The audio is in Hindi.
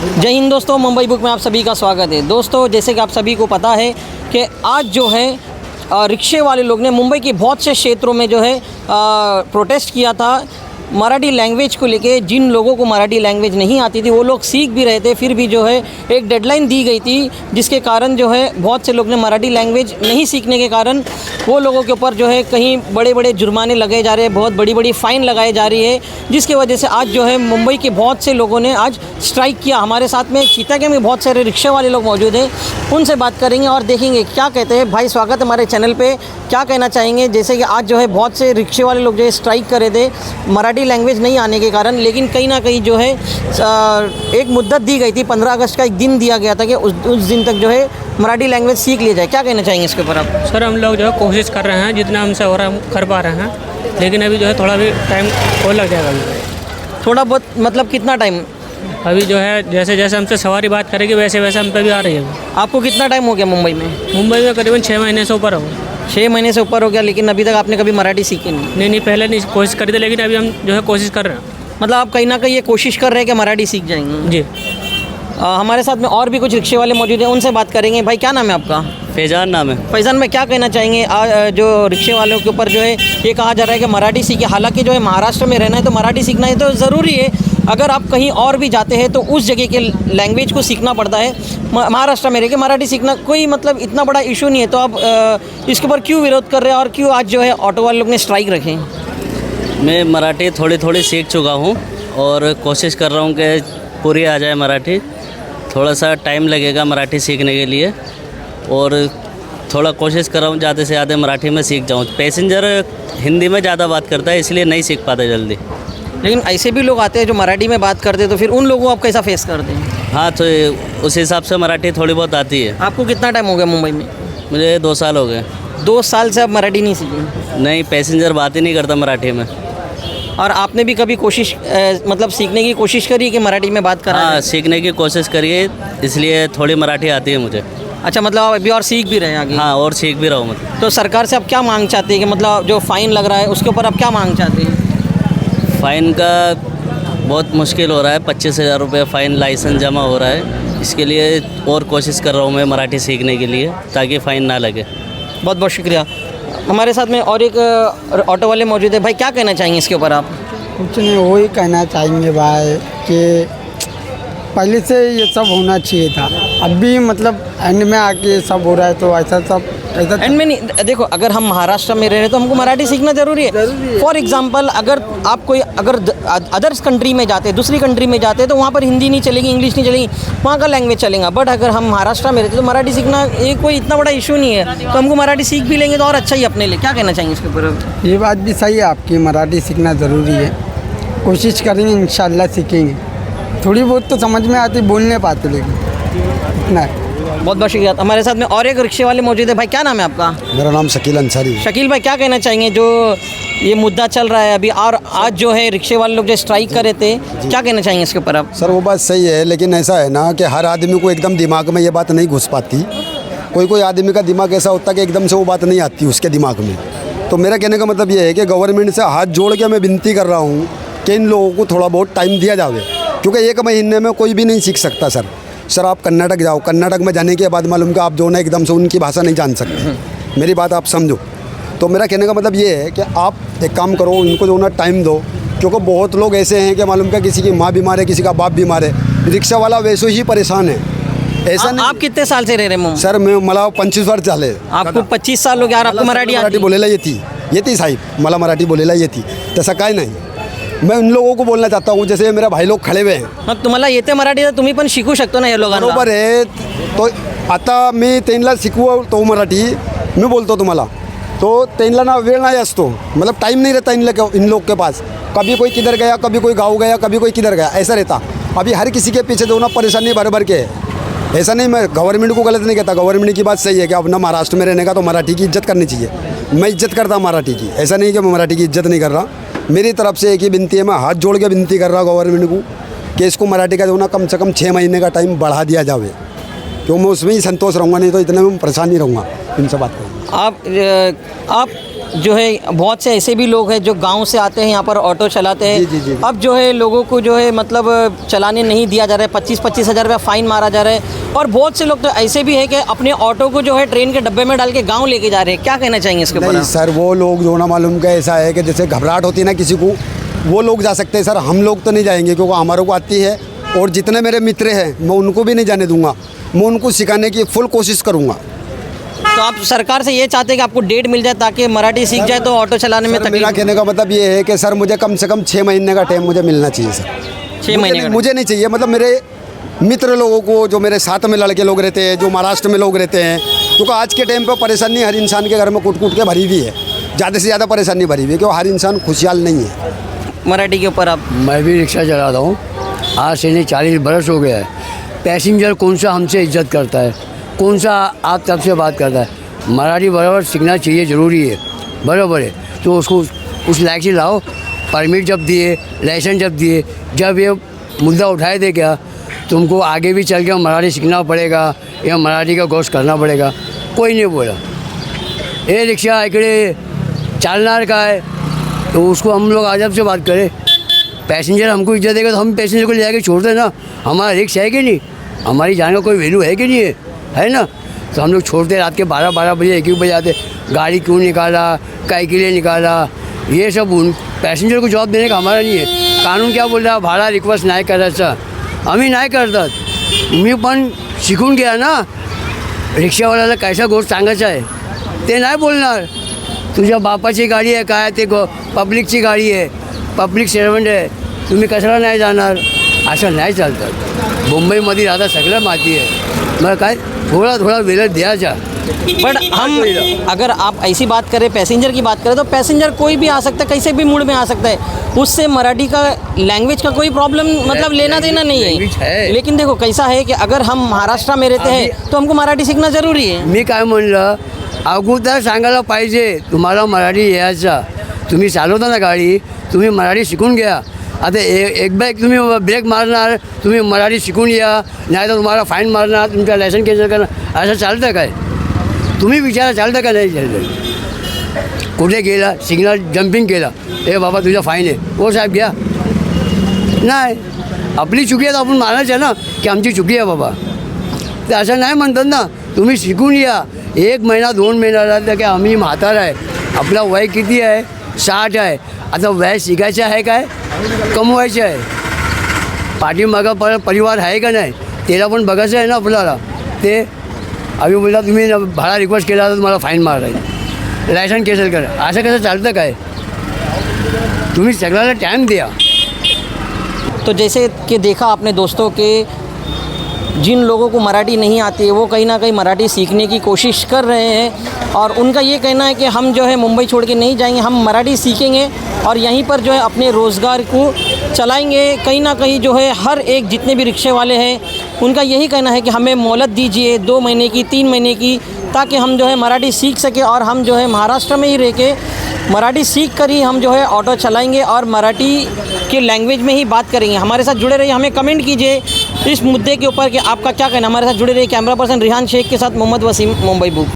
जय हिंद दोस्तों, मुंबई बुक में आप सभी का स्वागत है। दोस्तों, जैसे कि आप सभी को पता है कि आज जो है रिक्शे वाले लोग ने मुंबई के बहुत से क्षेत्रों में जो है प्रोटेस्ट किया था मराठी लैंग्वेज को लेके। जिन लोगों को मराठी लैंग्वेज नहीं आती थी वो लोग सीख भी रहे थे, फिर भी जो है एक डेडलाइन दी गई थी जिसके कारण जो है बहुत से लोग ने मराठी लैंग्वेज नहीं सीखने के कारण वो लोगों के ऊपर जो है कहीं बड़े बड़े जुर्माने लगाए जा रहे हैं, बहुत बड़ी बड़ी फ़ाइन लगाई जा रही है, जिसकी वजह से आज जो है मुंबई के बहुत से लोगों ने आज स्ट्राइक किया। हमारे साथ में चीतागढ़ में बहुत सारे रिक्शे वाले लोग मौजूद हैं, उनसे बात करेंगे और देखेंगे क्या कहते हैं। भाई स्वागत है हमारे चैनल पे, क्या कहना चाहेंगे? जैसे कि आज जो है बहुत से रिक्शे वाले लोग जो है स्ट्राइक कर रहे थे मराठी लैंग्वेज नहीं आने के कारण, लेकिन कहीं ना कहीं जो है एक मुद्दत दी गई थी, 15 अगस्त का एक दिन दिया गया था कि उस दिन तक जो है मराठी लैंग्वेज सीख लिया जाए। क्या कहना चाहेंगे इसके ऊपर आप? सर, हम लोग जो है कोशिश कर रहे हैं, जितना हमसे हो रहा है हम कर पा रहे हैं, लेकिन अभी जो है थोड़ा भी टाइम और लग जाएगा। अभी थोड़ा बहुत मतलब कितना टाइम? अभी जो है जैसे जैसे हमसे सवारी बात करेगी वैसे वैसे हम पे भी आ रही है। आपको कितना टाइम हो गया मुंबई में? मुंबई में करीबन 6 महीने से ऊपर हो। 6 महीने से ऊपर हो गया, लेकिन अभी तक आपने कभी मराठी सीखी नहीं? नहीं, पहले नहीं कोशिश करी थी, लेकिन अभी हम जो है कोशिश कर रहे हैं। मतलब आप कहीं ना कहीं ये कोशिश कर रहे हैं कि मराठी सीख जाएंगे? जी। हमारे साथ में और भी कुछ रिक्शे वाले मौजूद हैं, उनसे बात करेंगे। भाई क्या नाम है आपका? फैजान नाम है। फैजान में क्या कहना चाहेंगे जो रिक्शे वालों के ऊपर जो है ये कहा जा रहा है कि मराठी सीखे? हालांकि जो है महाराष्ट्र में रहना है तो मराठी सीखना है तो ज़रूरी है, अगर आप कहीं और भी जाते हैं तो उस जगह के लैंग्वेज को सीखना पड़ता है। महाराष्ट्र में रह के मराठी सीखना कोई मतलब इतना बड़ा इशू नहीं है, तो आप इसके ऊपर क्यों विरोध कर रहे हैं और क्यों आज जो है ऑटो वाले लोग ने स्ट्राइक रखे? मैं मराठी थोड़ी थोड़ी सीख चुका हूँ और कोशिश कर रहा हूँ कि पूरी आ जाए मराठी। थोड़ा सा टाइम लगेगा मराठी सीखने के लिए और थोड़ा कोशिश कर रहा हूँ ज़्यादा से ज़्यादा मराठी में सीख जाऊँ। पैसेंजर हिंदी में ज़्यादा बात करता है, इसलिए नहीं सीख पाते जल्दी। लेकिन ऐसे भी लोग आते हैं जो मराठी में बात करते हैं, तो फिर उन लोगों को आप कैसा फेस करते हैं? हाँ, तो उस हिसाब से मराठी थोड़ी बहुत आती है। आपको कितना टाइम हो गया मुंबई में? मुझे 2 साल हो गए। 2 साल से आप मराठी नहीं सीखे? नहीं, पैसेंजर बात ही नहीं करता मराठी में। और आपने भी कभी कोशिश मतलब सीखने की कोशिश करी कि मराठी में बात करा? हाँ, सीखने की कोशिश करिए, इसलिए थोड़ी मराठी आती है मुझे। अच्छा, मतलब आप अभी और सीख भी रहे हैं आगे? हाँ, और सीख भी रहा हूँ मैं। तो सरकार से आप क्या मांग चाहते हैं कि मतलब जो फ़ाइन लग रहा है उसके ऊपर आप क्या मांग चाहते हैं? फ़ाइन का बहुत मुश्किल हो रहा है, 25,000 रुपये फ़ाइन लाइसेंस जमा हो रहा है। इसके लिए और कोशिश कर रहा हूँ मैं मराठी सीखने के लिए, ताकि फ़ाइन ना लगे। बहुत बहुत शुक्रिया। हमारे साथ में और एक ऑटो वाले मौजूद है। भाई क्या कहना चाहेंगे इसके ऊपर आप? कुछ नहीं, वही कहना चाहेंगे भाई कि पहले से ये सब होना चाहिए था, अभी मतलब एंड में आके सब हो रहा है, तो ऐसा सब ऐसा एंड में नहीं। देखो, अगर हम महाराष्ट्र में रह रहे हैं तो हमको मराठी सीखना ज़रूरी है। फॉर एग्जांपल, अगर आप कोई अदर्स कंट्री में जाते हैं, दूसरी कंट्री में जाते हैं, तो वहाँ पर हिंदी नहीं चलेगी, इंग्लिश नहीं चलेगी, वहाँ का लैंग्वेज चलेगा। बट अगर हम महाराष्ट्र में रहते तो मराठी सीखना ये कोई इतना बड़ा इशू नहीं है, तो हमको मराठी सीख भी लेंगे तो और अच्छा ही अपने लिए। क्या कहना चाहेंगे इसके ऊपर? ये बात भी सही है आपकी, मराठी सीखना ज़रूरी है। कोशिश करेंगे, इंशाल्लाह सीखेंगे। थोड़ी बहुत तो समझ में आती, बोल नहीं पाते, लेकिन इतना है। बहुत बहुत शुक्रिया। हमारे साथ में और एक रिक्शे वाले मौजूद है। भाई क्या नाम है आपका? मेरा नाम शकील अंसारी है। शकील भाई, क्या कहना चाहेंगे जो ये मुद्दा चल रहा है अभी और आज जो है रिक्शे वाले लोग जो स्ट्राइक कर रहे थे, क्या कहना चाहेंगे इसके ऊपर आप? सर, वो बात सही है, लेकिन ऐसा है ना कि हर आदमी को एकदम दिमाग में ये बात नहीं घुस पाती। कोई कोई आदमी का दिमाग ऐसा होता है कि एकदम से वो बात नहीं आती उसके दिमाग में। तो मेरा कहने का मतलब ये है कि गवर्नमेंट से हाथ जोड़ के मैं विनती कर रहा हूँ कि इन लोगों को थोड़ा बहुत टाइम दिया जाए, क्योंकि 1 महीने में कोई भी नहीं सीख सकता। सर आप कर्नाटक जाओ, कर्नाटक में जाने के बाद मालूम कि आप जो ना एकदम से उनकी भाषा नहीं जान सकते। मेरी बात आप समझो। तो मेरा कहने का मतलब ये है कि आप एक काम करो, उनको जो ना टाइम दो, क्योंकि बहुत लोग ऐसे हैं कि मालूम क्या किसी की माँ बीमार है, किसी का बाप बीमार है, रिक्शा वाला वैसे ही परेशान है। ऐसा नहीं। आप कितने साल से रह रहे हैं? सर मैं मला 25 वर्ष झाले। आपको 25 साल हो गया और आपको मराठी बोलायला येती साहेब, मला मराठी बोलायला येती, तसं काय नाही। मैं उन लोगों को बोलना चाहता हूँ, जैसे मेरे भाई लोग खड़े हुए हैं, मग तुम्हाला येते मराठी तर तुम्ही पण शिकू शकतो ना या लोकांना? बरोबर आहे। तो आता मी त्यांना शिकवतो मराठी, मी बोलतो तुम्हाला, तो त्यांना ना वेळ नाही असतो, मतलब टाइम नहीं रहता इन लोग के पास। कभी कोई किधर गया, कभी कोई गाँव गया, कभी कोई किधर गया, ऐसा रहता। अभी हर किसी के पीछे जो ना परेशानी भर भर के है। ऐसा नहीं, मैं गवर्नमेंट को गलत नहीं कहता, गवर्नमेंट की बात सही है कि अपना महाराष्ट्र में रहने का तो मराठी की इज्जत करनी चाहिए। मैं इज्जत करता हूँ मराठी की, ऐसा नहीं कि मैं मराठी की इज्जत नहीं कर रहा। मेरी तरफ से एक ही विनती है, मैं हाथ जोड़ के विनती कर रहा हूँ गवर्नमेंट को कि इसको मराठी का जो ना कम से कम 6 महीने का टाइम बढ़ा दिया जाए, क्यों मैं उसमें ही संतोष रहूँगा, नहीं तो इतने में परेशान नहीं रहूँगा। इनसे बात करूँगा। आप जो है बहुत से ऐसे भी लोग हैं जो गांव से आते हैं यहाँ पर ऑटो चलाते हैं। जी, जी। अब जो है लोगों को जो है मतलब चलाने नहीं दिया जा रहा है, 25-25 हज़ार रुपया फ़ाइन मारा जा रहा है। और बहुत से लोग तो ऐसे भी है कि अपने ऑटो को जो है ट्रेन के डब्बे में डाल के गाँव लेके जा रहे हैं। क्या कहना चाहेंगे इसके ऊपर नहीं आप? सर, वो लोग जो ना मालूम का ऐसा है कि जैसे घबराहट होती है ना किसी को, वो लोग जा सकते हैं सर, हम लोग तो नहीं जाएंगे क्योंकि हमारे को आती है। और जितने मेरे मित्र हैं मैं उनको भी नहीं जाने दूंगा, मैं उनको सिखाने की फुल कोशिश करूंगा। तो आप सरकार से ये चाहते हैं कि आपको डेट मिल जाए ताकि मराठी सीख जाए तो ऑटो चलाने में सर, मेरा तकलीफ? कहने का मतलब ये है कि सर मुझे कम से कम 6 महीने का टाइम मुझे मिलना चाहिए सर। 6 महीने का? मुझे नहीं चाहिए, मतलब मेरे मित्र लोगों को, जो मेरे साथ में लड़के लोग रहते हैं, जो महाराष्ट्र में लोग रहते हैं, क्योंकि आज के टाइम पर परेशानी हर इंसान के घर में कूट कूट के भरी हुई है, ज़्यादा से ज़्यादा परेशानी भरी हुई है, क्योंकि हर इंसान खुशहाल नहीं है। मराठी के ऊपर आप? मैं भी रिक्शा चलाता हूँ, आज से नहीं 40 बरस हो गया है। पैसेंजर कौन सा हमसे इज्जत करता है, कौन सा आप तब से बात करता है। मराठी बराबर सीखना चाहिए, ज़रूरी है, बराबर है। तो उसको उस लायक से लाओ। परमिट जब दिए, लाइसेंस जब दिए, जब ये मुद्दा उठाए थे क्या तुमको आगे भी चल के मराठी सीखना पड़ेगा या मराठी का कोर्स करना पड़ेगा, कोई नहीं बोला। ये रिक्शा इकडे चालनार का है तो उसको हम लोग अदब से बात करें। पैसेंजर हमको इज्जत देगा तो हम पैसेंजर को ले जाके छोड़ दें ना। हमारा रिक्स है कि नहीं, हमारी जान का कोई वैल्यू है कि नहीं है ना। तो हम लोग छोड़ते रात के 12-12 बजे 1-1 बजे आते। गाड़ी क्यों निकाला, काय के लिए निकाला, ये सब उन पैसेंजर को जवाब देने का हमारा नहीं है। कानून क्या बोल रहा, भाड़ा रिक्वेस्ट नाही करायचा, आम्ही नाही करतात। मी पण शिकून घ्या ना, रिक्षावाल्याला कैसा गोष्ट सांगायचा आहे ते नाही बोलणार। तुझ्या बापाची गाडी आहे काय, ते पब्लिकची गाडी आहे, पब्लिक सर्वंट आहे, तुम्ही कशाला नाही जाणार, असं नाही चालतं। मुंबईमध्ये राहता सगळं माहिती आहे, मग काय थोड़ा थोड़ा वेलर द्यायचा। बट हम अगर आप ऐसी बात करें, पैसेंजर की बात करें तो पैसेंजर कोई भी आ सकता है, कैसे भी मूड में आ सकता है, उससे मराठी का लैंग्वेज का कोई प्रॉब्लम मतलब लेना देना नहीं लैंग्वेज है। है। लेकिन देखो कैसा है कि अगर हम महाराष्ट्र में रहते हैं तो हमको मराठी सीखना ज़रूरी है। मी काय म्हणलं, अगोदर सांगायला पाहिजे तुम्हाला मराठी यायचा, तुम्ही चालवता ना गाडी, तुम्ही मराठी शिकून घ्या। आता एक बार तुम्ही ब्रेक मारणार, तुम्ही मराठी शिकून या, नाही तर तुम्हाला फाईन मारणार, तुमचा लायसन कॅन्सल करणार, असं चालतं काय? तुम्ही विचारा चालतं का नाही चालतं? कुठे गेला, सिग्नल जंपिंग केला, ए बाबा तुझा फाईन आहे, हो साहेब घ्या, नाही आपली चुकी आहे तर आपण मानायचं ना की आमची चुकी आहे बाबा। तर असं नाही म्हणतात ना, तुम्ही शिकून या। 1 महिना 2 महिना राहिलं की आम्ही म्हातारा आहे, आपला वय किती आहे, 60 आहे, आता वय शिकायचं आहे काय, कमवायचं आहे, पाठीमागं परिवार आहे का नाही त्याला पण बघायचं आहे ना आपल्याला। ते आम्ही बोलला तुम्ही भाडा रिक्वेस्ट केला तर तुम्हाला फाईन मारायचं, लायसन कॅन्सल करा, असं कसं चालतं काय? तुम्ही सगळ्याला टाईम द्या। तो जैसे कि देखा आपने दोस्तों के जिन लोगों को मराठी नहीं आती है वो कहीं ना कहीं मराठी सीखने की कोशिश कर रहे हैं और उनका ये कहना है कि हम जो है मुंबई छोड़ के नहीं जाएंगे, हम मराठी सीखेंगे और यहीं पर जो है अपने रोज़गार को चलाएंगे। कहीं ना कहीं जो है हर एक जितने भी रिक्शे वाले हैं उनका यही कहना है कि हमें मोहलत दीजिए 2 महीने की, 3 महीने की, ताकि हम जो है मराठी सीख सकें और हम जो है महाराष्ट्र में ही रह के मराठी सीख कर ही हम जो है ऑटो चलाएंगे और मराठी के लैंग्वेज में ही बात करेंगे। हमारे साथ जुड़े रहिए, हमें कमेंट कीजिए इस मुद्दे के ऊपर कि आपका क्या कहना। हमारे साथ जुड़े रहिए। कैमरा पर्सन रिहान शेख के साथ मोहम्मद वसीम, मुंबई बुक।